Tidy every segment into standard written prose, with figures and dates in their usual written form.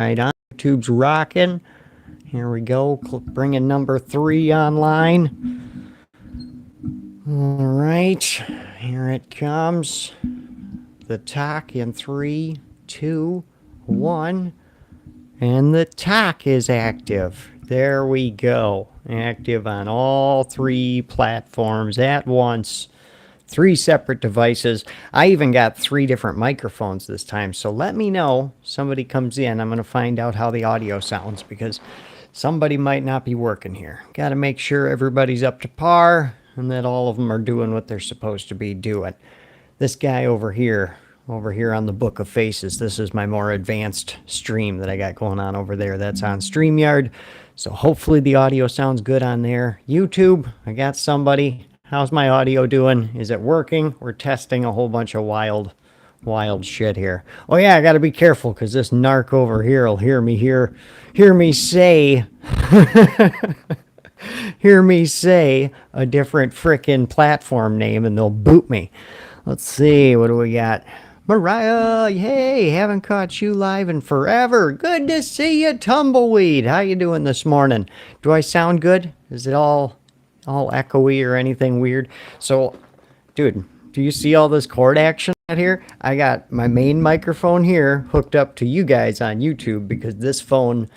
Right on. YouTube's rocking. Here we go. Bringing number 3 online. All right. Here it comes. The talk in 3, 2, 1. And the talk is active. There we go. Active on all 3 platforms at once. 3 separate devices. I even got 3 different microphones this time. So let me know. Somebody comes in. I'm going to find out how the audio sounds because somebody might not be working here. Got to make sure everybody's up to par and that all of them are doing what they're supposed to be doing. This guy over here on the Book of Faces, this is my more advanced stream that I got going on over there. That's on StreamYard. So hopefully the audio sounds good on there. YouTube, I got somebody. How's my audio doing? Is it working? We're testing a whole bunch of wild shit here. Oh yeah, I got to be careful because this narc over here will hear me say, hear me say a different frickin' platform name and they'll boot me. Let's see, what do we got? Mariah, hey, haven't caught you live in forever. Good to see you, Tumbleweed. How you doing this morning? Do I sound good? Is it all echoey or anything weird? So, dude, do you see all this cord action out here? I got my main microphone here hooked up to you guys on YouTube because this phone,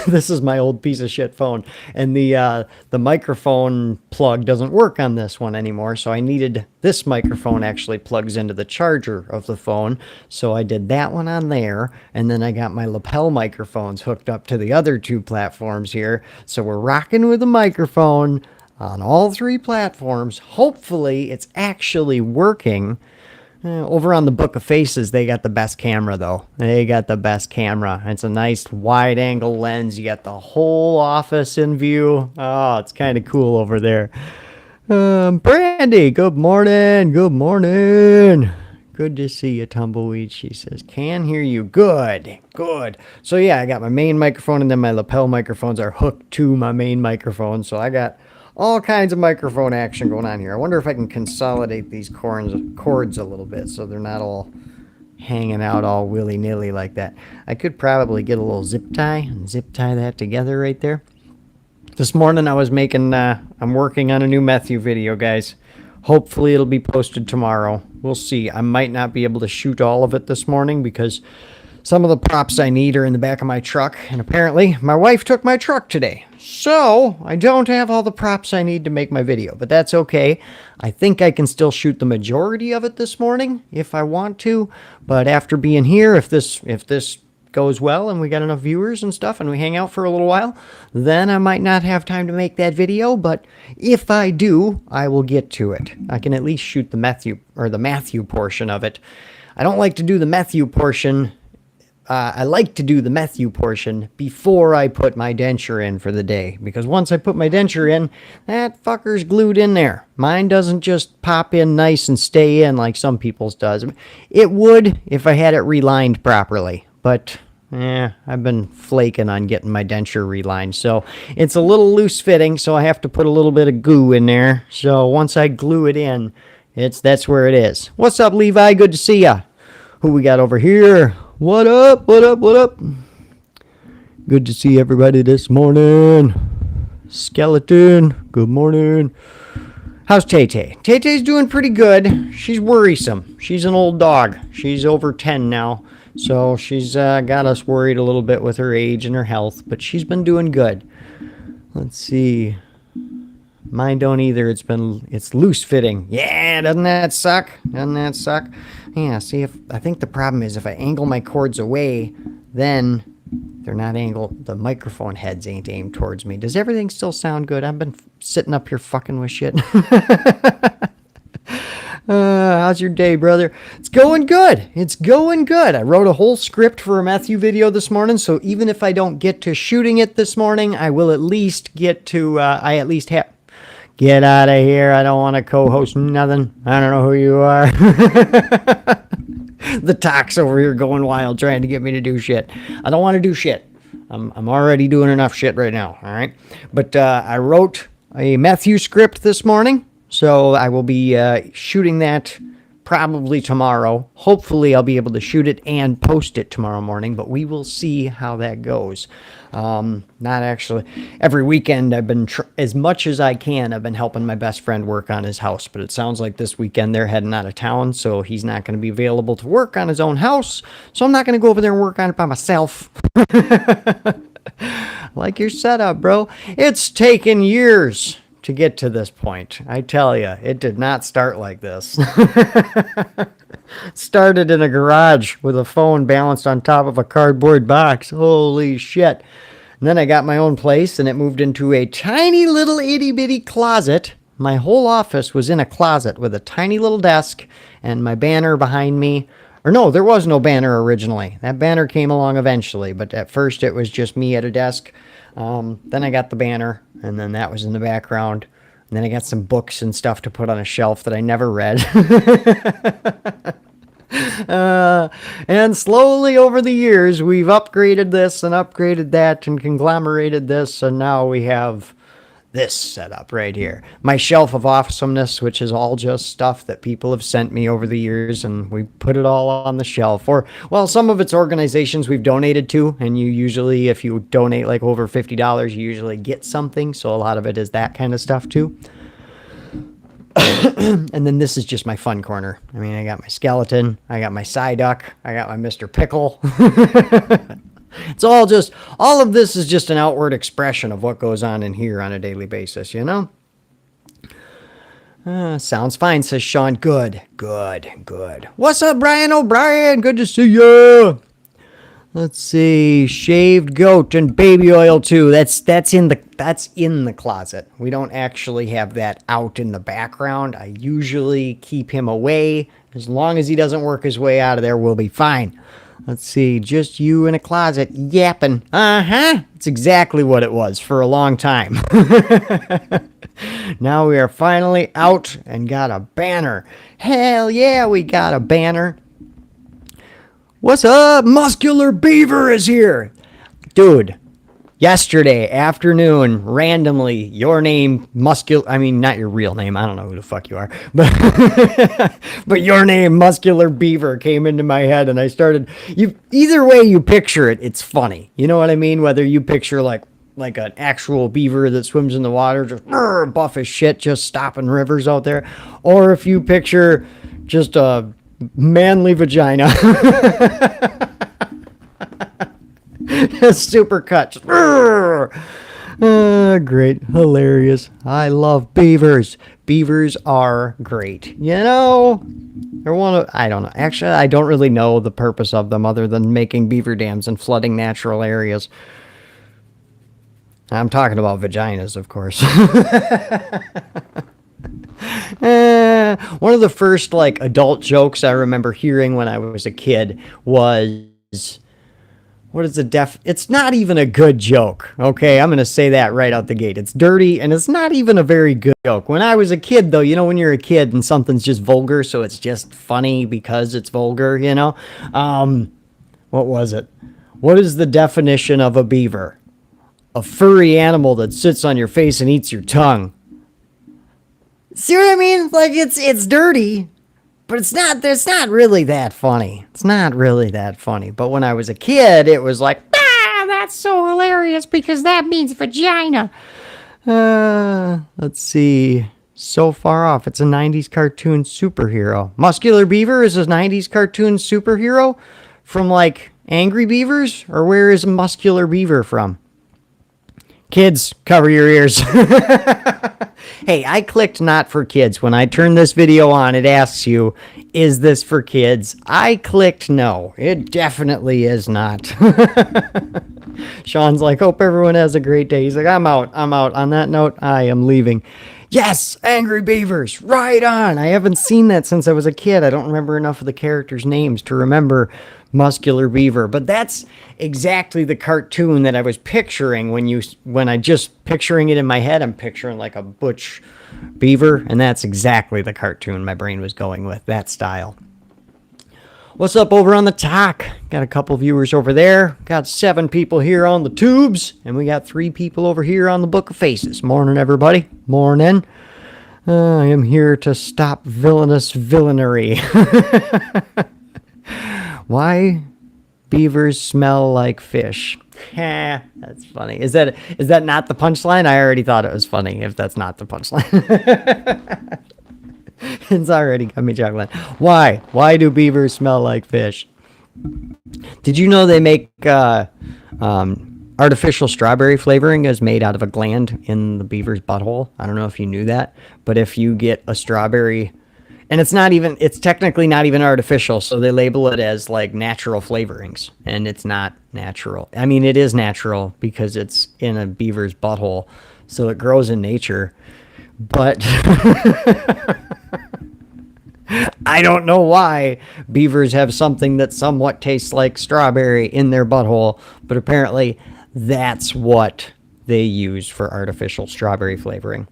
this is my old piece of shit phone, and the microphone plug doesn't work on this one anymore, so I needed this microphone actually plugs into the charger of the phone, so I did that one on there, and then I got my lapel microphones hooked up to the other 2 platforms here, so we're rocking with the microphone on all 3 platforms. Hopefully it's actually working. Over on the Book of Faces, they got the best camera, though. They got the best camera. It's a nice wide-angle lens. You got the whole office in view. Oh, it's kind of cool over there. Brandy, good morning. Good morning. Good to see you, Tumbleweed. She says, can hear you. Good. So, yeah, I got my main microphone, and then my lapel microphones are hooked to my main microphone. So I got all kinds of microphone action going on here. I wonder if I can consolidate these cords a little bit so they're not all hanging out all willy-nilly like that. I could probably get a little zip tie and zip tie that together right there. This morning I was making, I'm working on a new Matthew video, guys. Hopefully it'll be posted tomorrow. We'll see. I might not be able to shoot all of it this morning because some of the props I need are in the back of my truck, and apparently my wife took my truck today. So I don't have all the props I need to make my video, but that's okay. I think I can still shoot the majority of it this morning if I want to, but after being here, if this goes well and we got enough viewers and stuff and we hang out for a little while, then I might not have time to make that video, but if I do, I will get to it. I can at least shoot the Matthew portion of it. I don't like to do the Matthew portion. I like to do the Matthew portion before I put my denture in for the day, because once I put my denture in, that fucker's glued in there. Mine doesn't just pop in nice and stay in like some people's does. It would if I had it relined properly, but I've been flaking on getting my denture relined, so it's a little loose fitting, so I have to put a little bit of goo in there. So once I glue it in, that's where it is. What's up, Levi? Good to see ya. Who we got over here? What up? Good to see everybody this morning. Skeleton, good morning. How's Tay-Tay? Tay-Tay's doing pretty good. She's worrisome. She's an old dog. She's over 10 now. So she's got us worried a little bit with her age and her health. But she's been doing good. Let's see. Mine don't either. It's loose fitting. Yeah, doesn't that suck? Yeah, see, I think the problem is if I angle my cords away, then they're not angled. The microphone heads ain't aimed towards me. Does everything still sound good? I've been sitting up here fucking with shit. How's your day, brother? It's going good. I wrote a whole script for a Matthew video this morning, so even if I don't get to shooting it this morning, I will at least get to, Get out of here. I don't want to co-host nothing. I don't know who you are. The talk's over here going wild trying to get me to do shit. I don't want to do shit. I'm already doing enough shit right now, all right? But I wrote a Matthew script this morning, so I will be shooting that probably tomorrow. Hopefully I'll be able to shoot it and post it tomorrow morning, but we will see how that goes. Not actually every weekend. I've been as much as I can. I've been helping my best friend work on his house, but it sounds like this weekend they're heading out of town, so he's not going to be available to work on his own house. So I'm not going to go over there and work on it by myself. Like your setup, bro. It's taken years to get to this point. I tell you, it did not start like this. Started in a garage with a phone balanced on top of a cardboard box. Holy shit. And then I got my own place, and it moved into a tiny little itty-bitty closet. My whole office was in a closet with a tiny little desk and my banner behind me. Or no, there was no banner originally. That banner came along eventually, but at first it was just me at a desk. Then I got the banner, and then that was in the background. And then I got some books and stuff to put on a shelf that I never read. And slowly over the years, we've upgraded this and upgraded that and conglomerated this, and now we have this setup right here. My shelf of awesomeness, which is all just stuff that people have sent me over the years, and we put it all on the shelf. Or, well, some of it's organizations we've donated to, and you usually, if you donate like over $50, you usually get something, so a lot of it is that kind of stuff too. And then this is just my fun corner. I mean, I got my skeleton, I got my Psyduck, I got my Mr. Pickle. It's all of this is just an outward expression of what goes on in here on a daily basis, you know? Sounds fine, says Sean. Good. What's up, Brian O'Brien? Good to see you. Let's see, shaved goat and baby oil too. That's in the closet. We don't actually have that out in the background. I usually keep him away. As long as he doesn't work his way out of there, we'll be fine. Let's see, just you in a closet yapping. It's exactly what it was for a long time. Now we are finally out and got a banner. Hell yeah, we got a banner. What's up? Muscular Beaver is here. Dude, yesterday afternoon, randomly, your name, not your real name, I don't know who the fuck you are, but your name, Muscular Beaver, came into my head, and I started, either way you picture it, it's funny. You know what I mean? Whether you picture like an actual beaver that swims in the water, just buff as shit, just stopping rivers out there, or if you picture just a manly vagina. Super cut. Great. Hilarious. I love beavers. Beavers are great. You know, I don't know. Actually, I don't really know the purpose of them other than making beaver dams and flooding natural areas. I'm talking about vaginas, of course. One of the first adult jokes I remember hearing when I was a kid was, it's not even a good joke. Okay, I'm going to say that right out the gate. It's dirty, and it's not even a very good joke. When I was a kid, though, you know, when you're a kid and something's just vulgar, so it's just funny because it's vulgar, you know? What was it? What is the definition of a beaver? A furry animal that sits on your face and eats your tongue. See what I mean? Like, it's dirty, but it's not really that funny. It's not really that funny. But when I was a kid, it was like, that's so hilarious because that means vagina. Let's see. So far off. It's a 90s cartoon superhero. Muscular Beaver is a 90s cartoon superhero from, Angry Beavers? Or where is Muscular Beaver from? Kids, cover your ears. Hey, I clicked not for kids. When I turn this video on, it asks you, is this for kids? I clicked no. It definitely is not. Sean's like, hope everyone has a great day. He's like, I'm out. On that note, I am leaving. Yes, Angry Beavers. Right on. I haven't seen that since I was a kid. I don't remember enough of the characters' names to remember Muscular Beaver, but that's exactly the cartoon that I was picturing when I just picturing it in my head. I'm picturing like a butch beaver, and that's exactly the cartoon my brain was going with, that style. What's up over on the talk? Got a couple viewers over there. Got 7 people here on the tubes, and we got 3 people over here on the Book of Faces. Morning, everybody. Morning. I am here to stop villainous villainy. Why beavers smell like fish? That's funny. Is that not the punchline? I already thought it was funny if that's not the punchline. It's already got me chuckling. Why? Why do beavers smell like fish? Did you know they make artificial strawberry flavoring is made out of a gland in the beaver's butthole? I don't know if you knew that, but if you get a strawberry, and it's technically not even artificial, so they label it as like natural flavorings, and it's not natural. I mean, it is natural because it's in a beaver's butthole, so it grows in nature, but I don't know why beavers have something that somewhat tastes like strawberry in their butthole, but apparently that's what they use for artificial strawberry flavoring.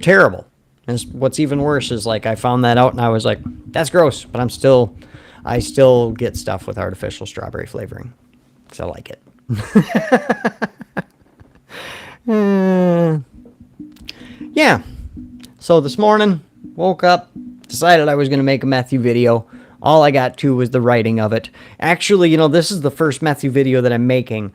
Terrible. And what's even worse is like I found that out and I was like, that's gross, but I still get stuff with artificial strawberry flavoring because I like it. Yeah. So this morning, woke up, decided I was going to make a Matthew video. All I got to was the writing of it. Actually, this is the first Matthew video that I'm making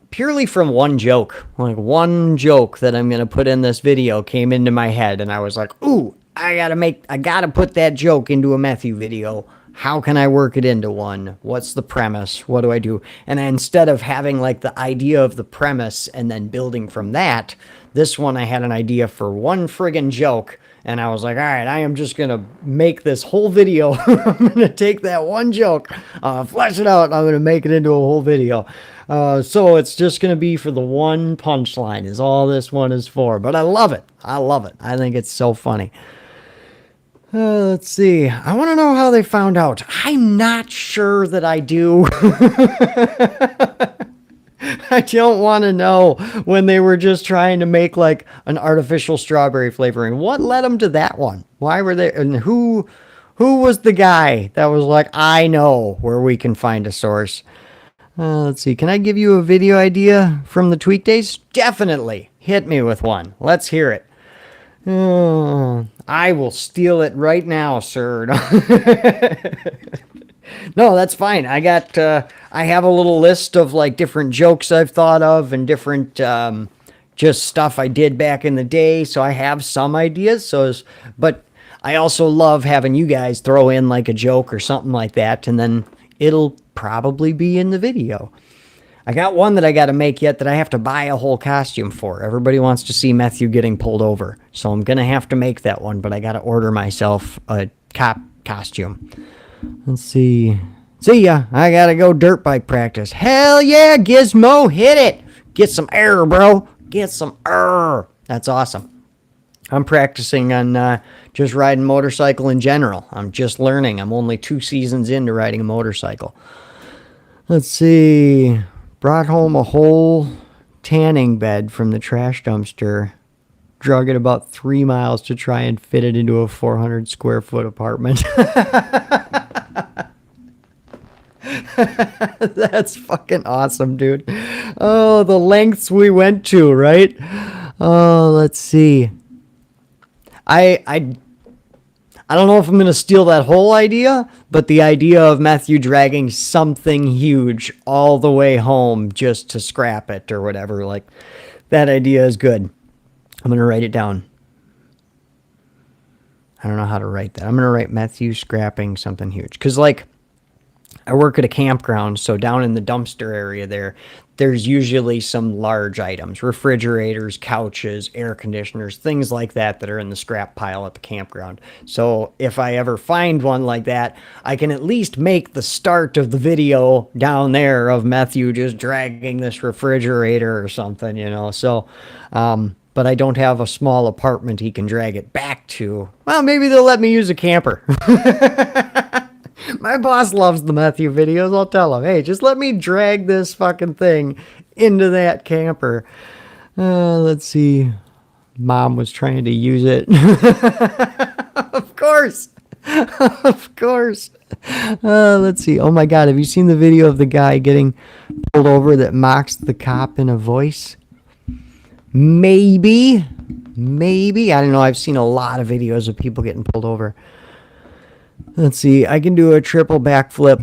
purely from one joke. Like one joke that I'm going to put in this video came into my head, and I was like, ooh, I got to put that joke into a Matthew video. How can I work it into one? What's the premise? What do I do? And instead of having like the idea of the premise and then building from that, this one I had an idea for one friggin' joke. And I was like, all right, I am just going to make this whole video. I'm going to take that one joke, flesh it out, and I'm going to make it into a whole video. So it's just going to be for the one punchline is all this one is for. But I love it. I love it. I think it's so funny. Let's see. I want to know how they found out. I'm not sure that I do. I don't want to know when they were just trying to make like an artificial strawberry flavoring. What led them to that one? Why were they, and who was the guy that was like, I know where we can find a source? Let's see. Can I give you a video idea from the tweak days? Definitely. Hit me with one. Let's hear it. I will steal it right now, sir. No, that's fine. I have a little list of like different jokes I've thought of and different just stuff I did back in the day. So I have some ideas. But I also love having you guys throw in like a joke or something like that, and then it'll probably be in the video. I got one that I got to make yet that I have to buy a whole costume for. Everybody wants to see Matthew getting pulled over, so I'm gonna have to make that one. But I got to order myself a cop costume. Let's see. See ya. I gotta go dirt bike practice. Hell yeah, Gizmo, hit it. Get some air, bro. Get some air. That's awesome. I'm practicing on just riding motorcycle in general. I'm just learning. I'm only 2 seasons into riding a motorcycle. Let's see. Brought home a whole tanning bed from the trash dumpster. Drug it about 3 miles to try and fit it into a 400 square foot apartment. That's fucking awesome, dude. Oh, the lengths we went to, right? Oh, let's see. I don't know if I'm going to steal that whole idea, but the idea of Matthew dragging something huge all the way home just to scrap it or whatever, like, that idea is good. I'm going to write it down. I don't know how to write that. I'm going to write Matthew scrapping something huge. Because, like, I work at a campground, so down in the dumpster area there's usually some large items. Refrigerators, couches, air conditioners, things like that are in the scrap pile at the campground. So if I ever find one like that, I can at least make the start of the video down there of Matthew just dragging this refrigerator or something, So, but I don't have a small apartment he can drag it back to. Well, maybe they'll let me use a camper. My boss loves the Matthew videos. I'll tell him, hey, just let me drag this fucking thing into that camper. Let's see. Mom was trying to use it. Of course. Of course. Let's see. Oh my God. Have you seen the video of the guy getting pulled over that mocks the cop in a voice? Maybe Maybe. I don't know. I've seen a lot of videos of people getting pulled over. Let's see. I can do a triple backflip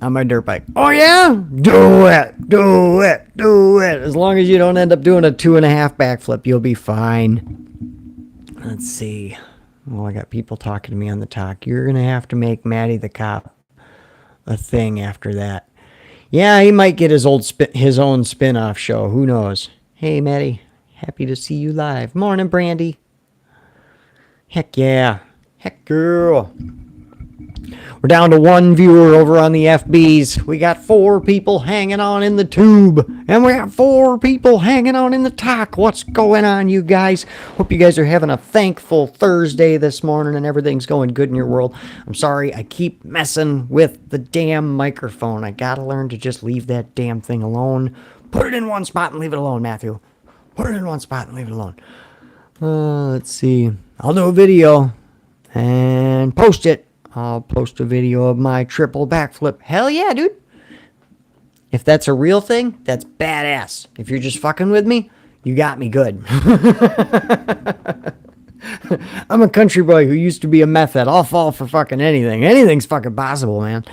on my dirt bike. Oh, yeah? Do it. Do it. Do it. As long as you don't end up doing a 2.5 backflip, you'll be fine. Let's see. Well, I got people talking to me on the talk. You're going to have to make Matty the Cop a thing after that. Yeah, he might get his own spin-off show. Who knows? Hey, Matty. Happy to see you live. Morning, Brandy. Heck yeah. Heck, girl. We're down to 1 viewer over on the FBs. We got 4 people hanging on in the tube. And we got 4 people hanging on in the talk. What's going on, you guys? Hope you guys are having a thankful Thursday this morning and everything's going good in your world. I'm sorry, I keep messing with the damn microphone. I gotta learn to just leave that damn thing alone. Put it in one spot and leave it alone, Matthew. Put it in one spot and leave it alone. Let's see. I'll do a video and post it. I'll post a video of my triple backflip. Hell yeah, dude. If that's a real thing, that's badass. If you're just fucking with me, you got me good. I'm a country boy who used to be a meth head. I'll fall for fucking anything. Anything's fucking possible, man.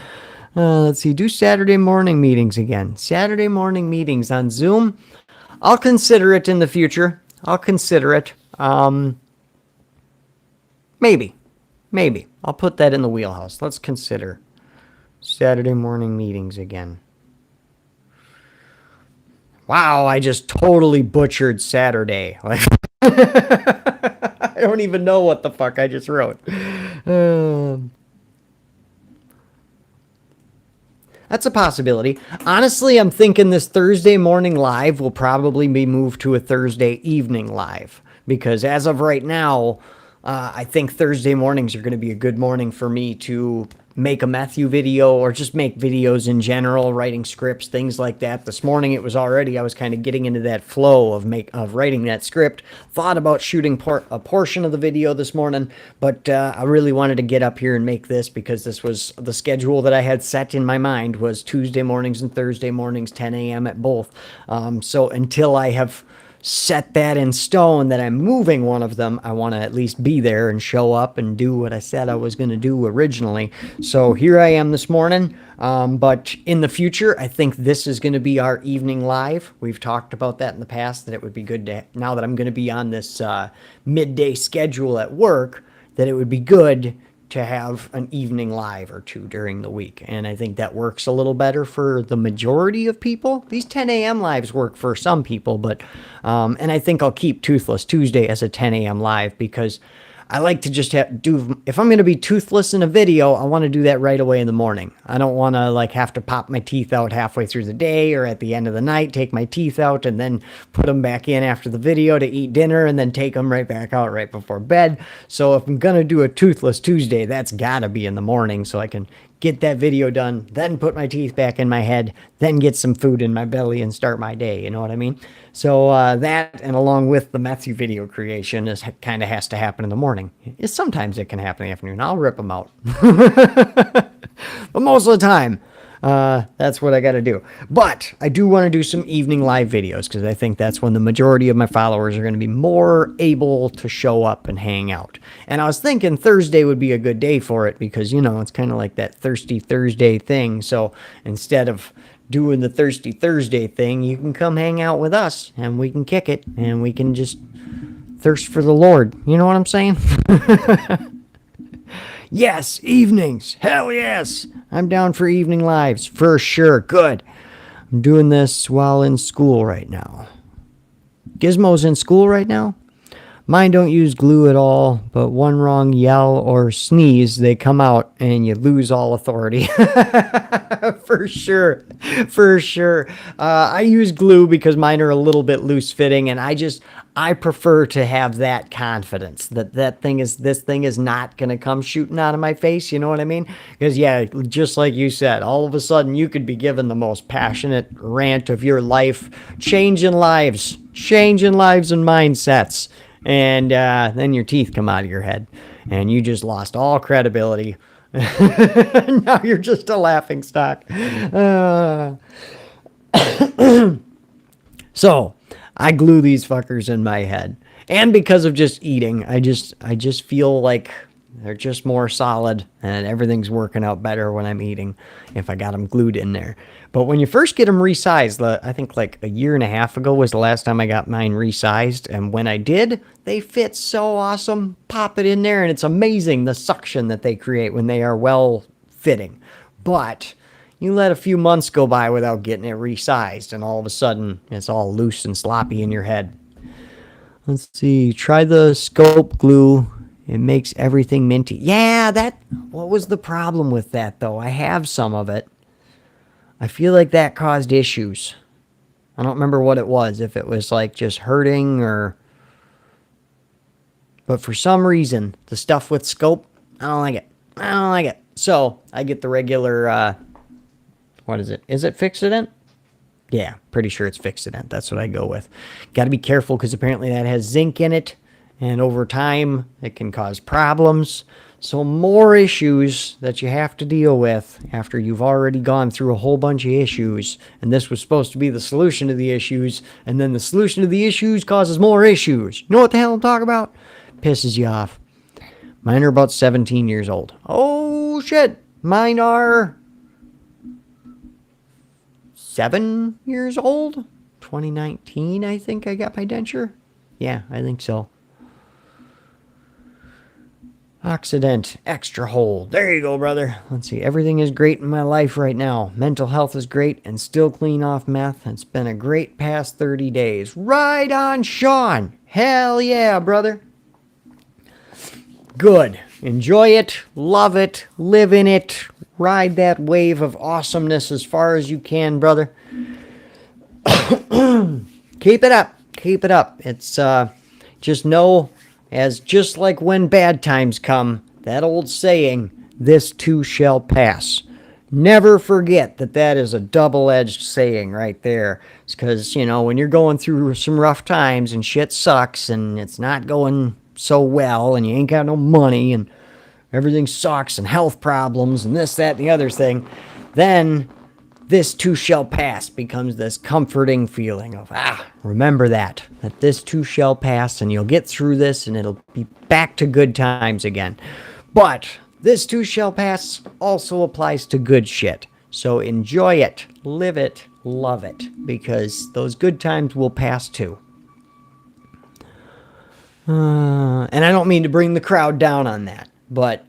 Let's see. Do Saturday morning meetings again. Saturday morning meetings on Zoom. I'll consider it in the future. I'll consider it. Maybe. I'll put that in the wheelhouse. Let's consider Saturday morning meetings again. Wow, I just totally butchered Saturday. I don't even know what the fuck I just wrote. That's a possibility. Honestly, I'm thinking this Thursday morning live will probably be moved to a Thursday evening live. Because as of right now, I think Thursday mornings are going to be a good morning for me to make a Matthew video or just make videos in general, writing scripts, things like that. This morning it was already, I was kind of getting into that flow of writing that script. Thought about shooting a portion of the video this morning, but I really wanted to get up here and make this because this was the schedule that I had set in my mind was Tuesday mornings and Thursday mornings, 10 a.m. at both. So until I have set that in stone that I'm moving one of them, I want to at least be there and show up and do what I said I was going to do originally. So here I am this morning. But in the future, I think this is going to be our evening live. We've talked about that in the past, that it would be good to, now that I'm going to be on this midday schedule at work, that it would be good to have an evening live or two during the week. And I think that works a little better for the majority of people. These 10 a.m. lives work for some people, but, and I think I'll keep Toothless Tuesday as a 10 a.m. live because I like to just if I'm going to be toothless in a video, I want to do that right away in the morning. I don't want to have to pop my teeth out halfway through the day or at the end of the night, take my teeth out and then put them back in after the video to eat dinner and then take them right back out right before bed. So if I'm going to do a Toothless Tuesday, that's got to be in the morning so I can get that video done, then put my teeth back in my head, then get some food in my belly and start my day. You know what I mean? So that, and along with the Matthew video creation, is kind of has to happen in the morning. Sometimes it can happen in the afternoon. I'll rip them out. But most of the time, that's what I got to do. But I do want to do some evening live videos because I think that's when the majority of my followers are going to be more able to show up and hang out. And I was thinking Thursday would be a good day for it because, it's kind of like that Thirsty Thursday thing. So instead of doing the Thirsty Thursday thing, you can come hang out with us and we can kick it and we can just thirst for the Lord. You know what I'm saying? Yes, evenings. Hell yes. I'm down for evening lives for sure. Good. I'm doing this while in school right now. Gizmo's in school right now. Mine don't use glue at all, but one wrong yell or sneeze, they come out and you lose all authority. For sure. For sure. I use glue because mine are a little bit loose fitting and I prefer to have that confidence that this thing is not going to come shooting out of my face. You know what I mean? Because yeah, just like you said, all of a sudden you could be given the most passionate rant of your life, changing lives and mindsets. And then your teeth come out of your head and you just lost all credibility. Now you're just a laughing stock. So I glue these fuckers in my head And because of just eating, I just feel like they're just more solid and everything's working out better when I'm eating if I got them glued in there. But when you first get them resized, I think like a year and a half ago was the last time I got mine resized. And when I did, they fit so awesome. Pop it in there and it's amazing the suction that they create when they are well fitting. But you let a few months go by without getting it resized and all of a sudden it's all loose and sloppy in your head. Let's see. Try the scope glue. It makes everything minty. Yeah, what was the problem with that, though? I have some of it. I feel like that caused issues. I don't remember what it was. If it was, like, just hurting or... But for some reason, the stuff with scope, I don't like it. I don't like it. So, I get the regular, what is it? Is it Fixodent? Yeah, pretty sure it's Fixodent. That's what I go with. Got to be careful because apparently that has zinc in it. And over time, it can cause problems. So more issues that you have to deal with after you've already gone through a whole bunch of issues. And this was supposed to be the solution to the issues. And then the solution to the issues causes more issues. You know what the hell I'm talking about? Pisses you off. Mine are about 17 years old. Oh, shit. Mine are 7 years old. 2019, I think I got my denture. Yeah, I think so. Oxidant, extra hold. There you go, brother. Let's see. Everything is great in my life right now. Mental health is great and still clean off meth. It's been a great past 30 days. Right on, Sean. Hell yeah, brother. Good. Enjoy it. Love it. Live in it. Ride that wave of awesomeness as far as you can, brother. Keep it up. Keep it up. It's, just know, as just like when bad times come, that old saying, this too shall pass. Never forget that that is a double-edged saying right there. It's because, you know, when you're going through some rough times and shit sucks and it's not going so well and you ain't got no money and everything sucks and health problems and this, that, and the other thing, then this too shall pass becomes this comforting feeling of, remember that this too shall pass and you'll get through this and it'll be back to good times again. But this too shall pass also applies to good shit. So enjoy it, live it, love it, because those good times will pass too. And I don't mean to bring the crowd down on that, but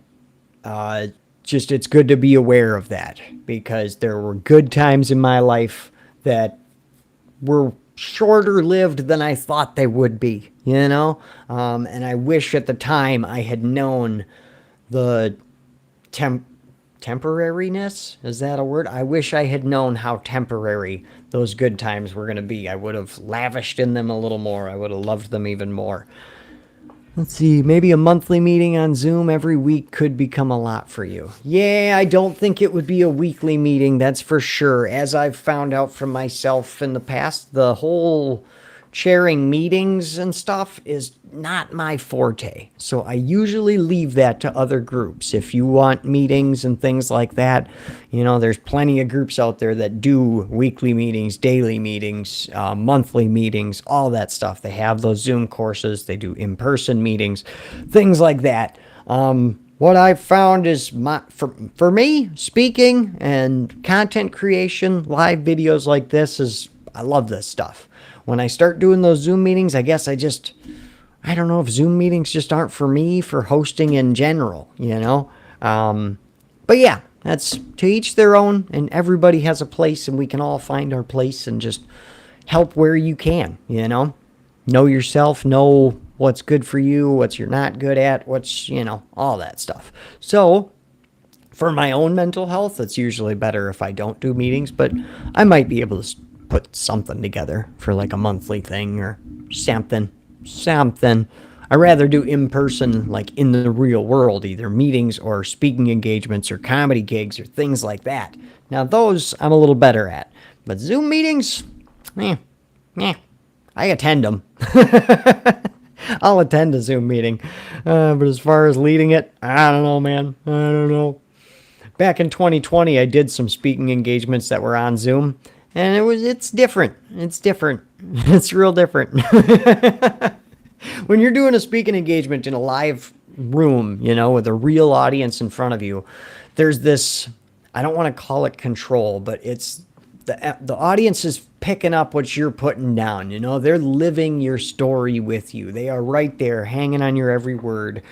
just it's good to be aware of that, because there were good times in my life that were shorter lived than I thought they would be, you know? And I wish at the time I had known the temporariness, is that a word? I wish I had known how temporary those good times were going to be. I would have lavished in them a little more. I would have loved them even more. Let's see, maybe a monthly meeting on Zoom every week could become a lot for you. Yeah, I don't think it would be a weekly meeting, that's for sure. As I've found out from myself in the past, the whole chairing meetings and stuff is not my forte. So I usually leave that to other groups. If you want meetings and things like that, you know, there's plenty of groups out there that do weekly meetings, daily meetings, monthly meetings, all that stuff. They have those Zoom courses. They do in-person meetings, things like that. What I've found is, for me, speaking and content creation, live videos like this I love this stuff. When I start doing those Zoom meetings, I guess I don't know if Zoom meetings just aren't for me for hosting in general, you know? But yeah, that's to each their own, and everybody has a place, and we can all find our place and just help where you can, you know? Know yourself, know what's good for you, what you're not good at, what's, you know, all that stuff. So, for my own mental health, it's usually better if I don't do meetings, but I might be able to put something together for like a monthly thing or something. I rather do in person, like in the real world, either meetings or speaking engagements or comedy gigs or things like that. Now those I'm a little better at, but Zoom meetings, I attend them. I'll attend a Zoom meeting, but as far as leading it, I don't know, man. I don't know. Back in 2020, I did some speaking engagements that were on Zoom. And it's different. It's different. It's real different. When you're doing a speaking engagement in a live room, you know, with a real audience in front of you, there's this, I don't want to call it control, but it's the audience is picking up what you're putting down. You know, they're living your story with you. They are right there, hanging on your every word.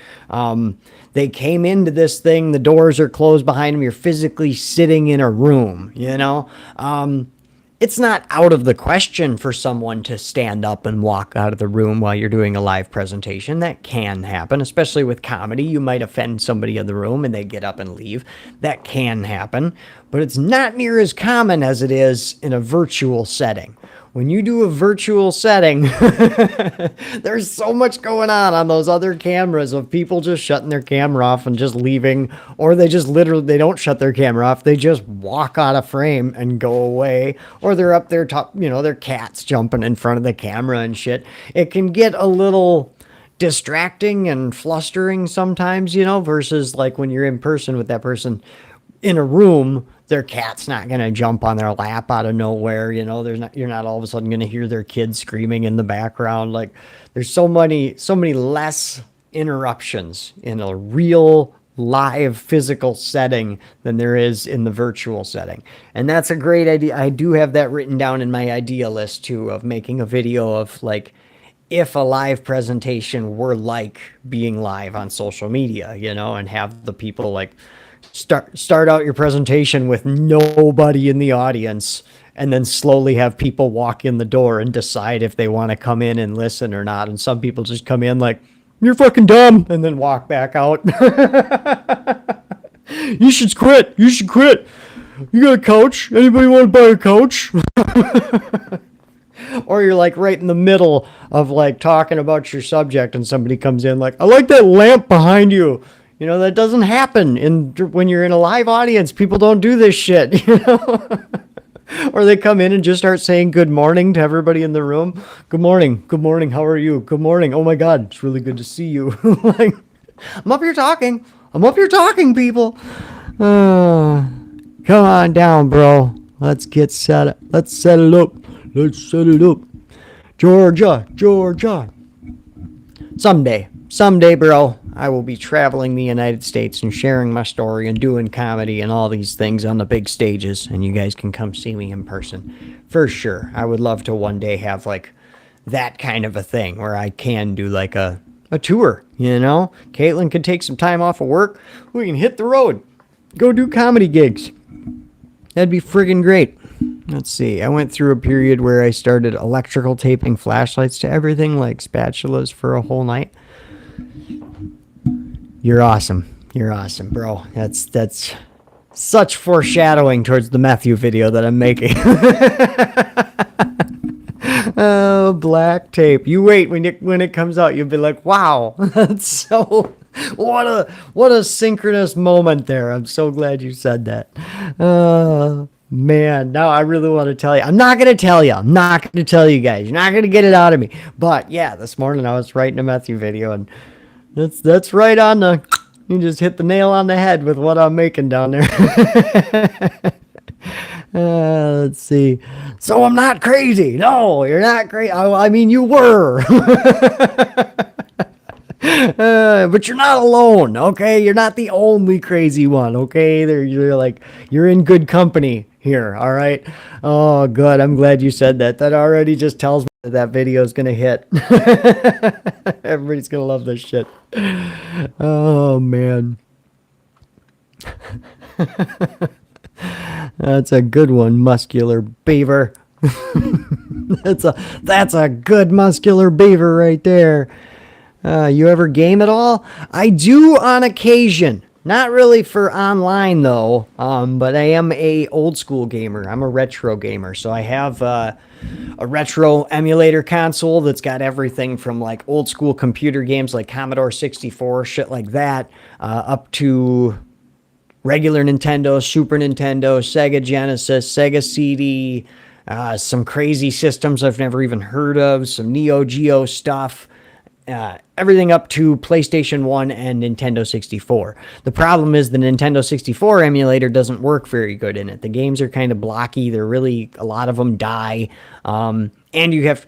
They came into this thing. The doors are closed behind them. You're physically sitting in a room. You know, it's not out of the question for someone to stand up and walk out of the room while you're doing a live presentation. That can happen, especially with comedy. You might offend somebody in the room and they get up and leave. That can happen, but it's not near as common as it is in a virtual setting. When you do a virtual setting, there's so much going on those other cameras of people just shutting their camera off and just leaving, or they just literally, they don't shut their camera off. They just walk out of frame and go away, or they're up there, you know, their cat's jumping in front of the camera and shit. It can get a little distracting and flustering sometimes, you know, versus like when you're in person with that person in a room. Their cat's not going to jump on their lap out of nowhere. You know, you're not all of a sudden going to hear their kid screaming in the background. Like there's so many less interruptions in a real live physical setting than there is in the virtual setting. And that's a great idea. I do have that written down in my idea list too, of making a video of like, if a live presentation were like being live on social media, you know, and have the people like, start out your presentation with nobody in the audience and then slowly have people walk in the door and decide if they want to come in and listen or not. And some people just come in like, you're fucking dumb, and then walk back out. You should quit. You should quit. You got a coach? Anybody want to buy a coach? Or you're like right in the middle of like talking about your subject and somebody comes in like, I like that lamp behind you. You know, that doesn't happen when you're in a live audience. People don't do this shit, you know? Or they come in and just start saying good morning to everybody in the room. Good morning. Good morning. How are you? Good morning. Oh my God, it's really good to see you. Like, I'm up here talking. I'm up here talking, people. Come on down, bro. Let's get set up. Let's set it up. Let's set it up. Georgia. Someday, bro, I will be traveling the United States and sharing my story and doing comedy and all these things on the big stages, and you guys can come see me in person. For sure. I would love to one day have like that kind of a thing where I can do like a tour, you know? Caitlin could take some time off of work. We can hit the road. Go do comedy gigs. That'd be friggin' great. Let's see. I went through a period where I started electrical taping flashlights to everything, like spatulas, for a whole night. You're awesome. You're awesome, bro. That's such foreshadowing towards the Matthew video that I'm making. Oh, black tape. You wait when it comes out, you'll be like, wow, that's so, what a synchronous moment there. I'm so glad you said that. Man, now I really want to tell you. I'm not going to tell you. I'm not going to tell you guys. You're not going to get it out of me. But yeah, this morning I was writing a Matthew video, and that's right on the, you just hit the nail on the head with what I'm making down there. Let's see. So I'm not crazy. No, you're not crazy. I mean, you were. But you're not alone, okay? You're not the only crazy one, okay? You're in good company here, all right? Oh, good. I'm glad you said that. That already just tells me that video is going to hit. Everybody's going to love this shit. Oh, man. That's a good one, muscular beaver. That's a good muscular beaver right there. You ever game at all? I do on occasion. Not really for online though, but I am a old school gamer. I'm a retro gamer, so I have a retro emulator console that's got everything from like old school computer games like Commodore 64, shit like that, up to regular Nintendo, Super Nintendo, Sega Genesis, Sega CD, some crazy systems I've never even heard of, some Neo Geo stuff. Everything up to PlayStation 1 and Nintendo 64. The problem is the Nintendo 64 emulator doesn't work very good in it. The games are kind of blocky. A lot of them die. And you have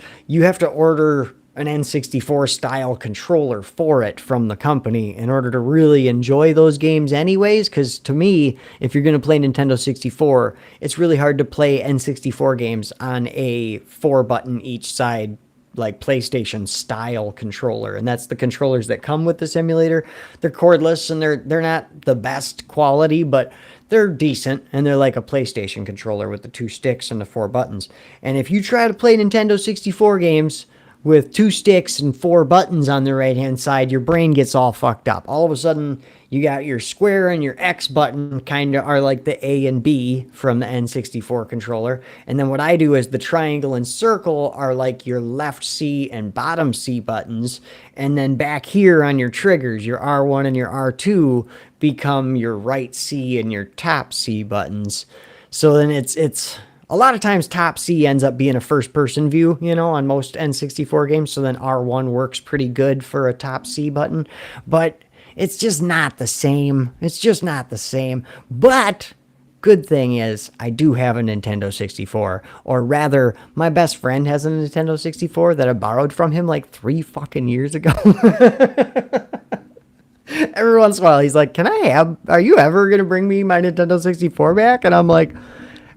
to order an N64 style controller for it from the company in order to really enjoy those games anyways, because to me, if you're going to play Nintendo 64, it's really hard to play N64 games on a 4-button each side like PlayStation style controller, and that's the controllers that come with this emulator. They're cordless and they're not the best quality, but they're decent, and they're like a PlayStation controller with the 2 sticks and the 4 buttons. And if you try to play Nintendo 64 games with 2 sticks and 4 buttons on the right hand side, your brain gets all fucked up. All of a sudden, you got your square and your X button kind of are like the A and B from the N64 controller. And then what I do is the triangle and circle are like your left C and bottom C buttons. And then back here on your triggers, your R1 and your R2 become your right C and your top C buttons. So then it's a lot of times top C ends up being a first-person view, you know, on most N64 games. So then R1 works pretty good for a top C button. But it's just not the same. It's just not the same. But good thing is I do have a Nintendo 64. Or rather, my best friend has a Nintendo 64 that I borrowed from him like 3 fucking years ago. Every once in a while, he's like, are you ever going to bring me my Nintendo 64 back? And I'm like,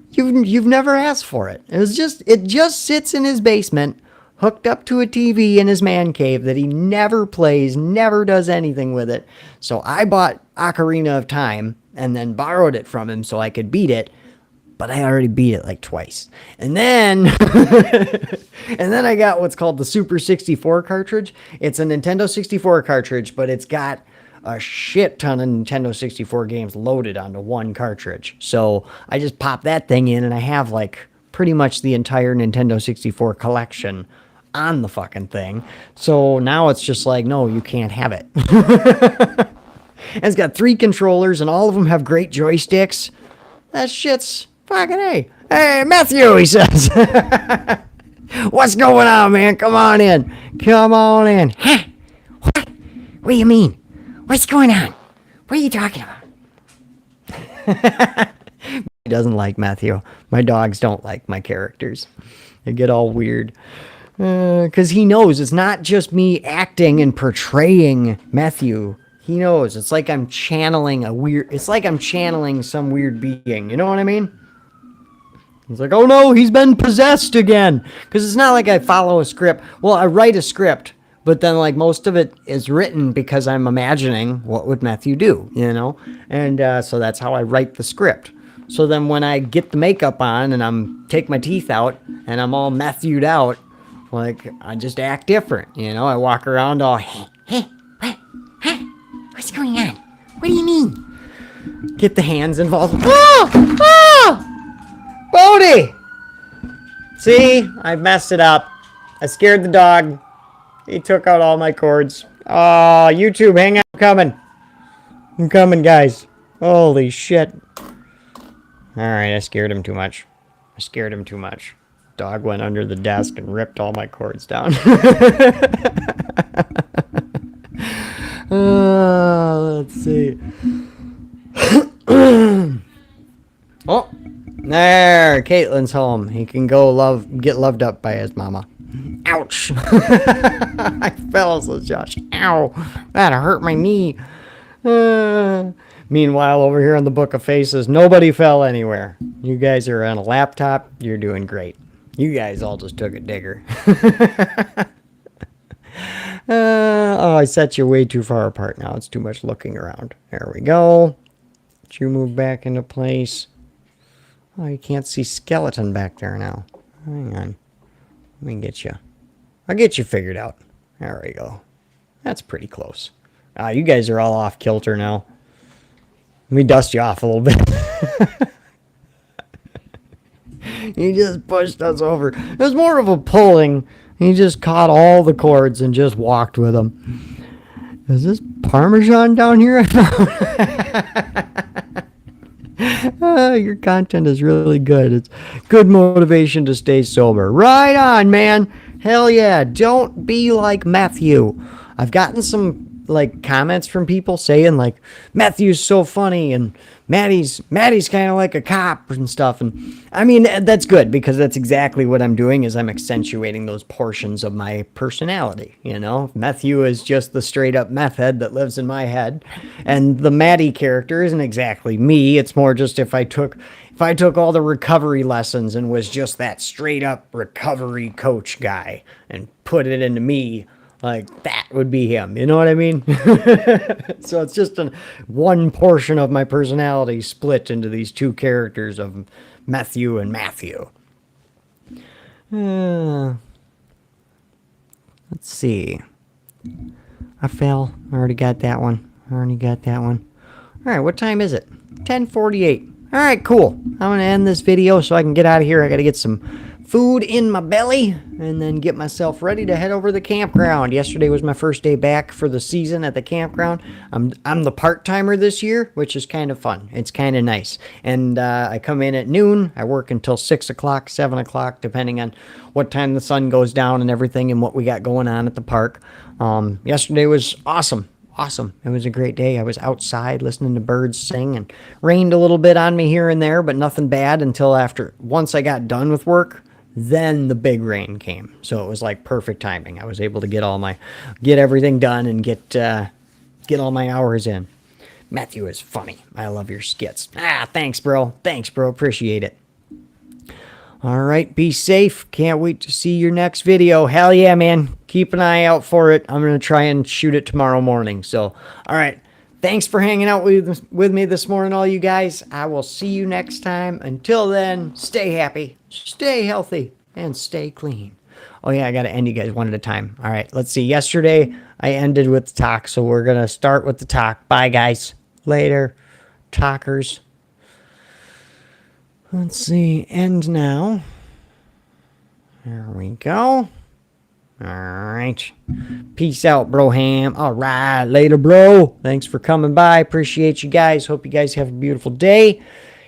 You've never asked for it. It just sits in his basement, hooked up to a TV in his man cave that he never plays, never does anything with it. So I bought Ocarina of Time and then borrowed it from him so I could beat it. But I already beat it like twice. And then and then I got what's called the Super 64 cartridge. It's a Nintendo 64 cartridge, but it's got a shit ton of Nintendo 64 games loaded onto one cartridge. So I just pop that thing in and I have like pretty much the entire Nintendo 64 collection on the fucking thing. So now it's just like, no, you can't have it. And it's got 3 controllers and all of them have great joysticks. That shit's fucking A. Hey, Matthew, he says. What's going on, man? Come on in. Come on in. Huh? What do you mean? What's going on? What are you talking about? He doesn't like Matthew. My dogs don't like my characters. They get all weird. Because he knows it's not just me acting and portraying Matthew. He knows. It's like I'm channeling some weird being. You know what I mean? He's like, oh no, he's been possessed again. Because it's not like I follow a script. Well, I write a script. But then, like, most of it is written because I'm imagining what would Matthew do, you know? And so that's how I write the script. So then when I get the makeup on and take my teeth out and I'm all Matthew'd out, like, I just act different, you know? I walk around all, Hey, what? Huh? What's going on? What do you mean? Get the hands involved. Oh! Oh! Bodie! See? I messed it up. I scared the dog. He took out all my cords. Oh, YouTube, hang on. I'm coming, guys. Holy shit. Alright, I scared him too much. Dog went under the desk and ripped all my cords down. Let's see. Oh, there. Caitlin's home. He can go get loved up by his mama. Ouch. I fell, says Josh. Ow. That hurt my knee. Meanwhile, over here on the Book of Faces, nobody fell anywhere. You guys are on a laptop. You're doing great. You guys all just took a digger. I set you way too far apart now. It's too much looking around. There we go. Let you move back into place. Oh, you can't see skeleton back there now. Hang on. Let me get you. I'll get you figured out. There we go. That's pretty close. You guys are all off kilter now. Let me dust you off a little bit. He just pushed us over. It was more of a pulling. He just caught all the cords and just walked with them. Is this Parmesan down here? Your content is really good. It's good motivation to stay sober. Right on, man. Hell yeah. Don't be like Matthew. I've gotten some like comments from people saying like Matthew's so funny and Matty's kind of like a cop and stuff. And I mean, that's good because that's exactly what I'm doing is I'm accentuating those portions of my personality. You know, Matthew is just the straight up meth head that lives in my head. And the Matty character isn't exactly me. It's more just if I took all the recovery lessons and was just that straight up recovery coach guy and put it into me, like that would be him. You know what I mean? So it's just one portion of my personality split into these two characters of Matthew and Matthew. Let's see. I fell. I already got that one. All right, what time is it? 10:48. All right, cool. I'm going to end this video so I can get out of here. I got to get some food in my belly and then get myself ready to head over to the campground. Yesterday was my first day back for the season at the campground. I'm the part-timer this year, which is kind of fun. It's kind of nice. And I come in at noon. I work until 6 o'clock, 7 o'clock, depending on what time the sun goes down and everything and what we got going on at the park. Yesterday was awesome. It was a great day. I was outside listening to birds sing and rained a little bit on me here and there, but nothing bad until once I got done with work, then the big rain came. So it was like perfect timing. I was able to get everything done and get all my hours in. Matthew is funny. I love your skits. Thanks, bro. Appreciate it. All right, be safe. Can't wait to see your next video. Hell yeah, man. Keep an eye out for it. I'm going to try and shoot it tomorrow morning. So, all right. Thanks for hanging out with me this morning, all you guys. I will see you next time. Until then, stay happy, stay healthy, and stay clean. Oh, yeah, I got to end you guys one at a time. All right, let's see. Yesterday, I ended with the talk, so we're going to start with the talk. Bye, guys. Later, talkers. Let's see, end now. There we go. All right. Peace out, broham. All right, later, bro. Thanks for coming by. Appreciate you guys. Hope you guys have a beautiful day.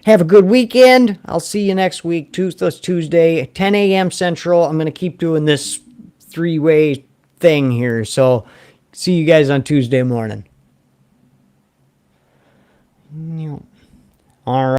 Have a good weekend. I'll see you next week, Tuesday, 10 a.m. Central. I'm going to keep doing this three-way thing here. So see you guys on Tuesday morning. All right.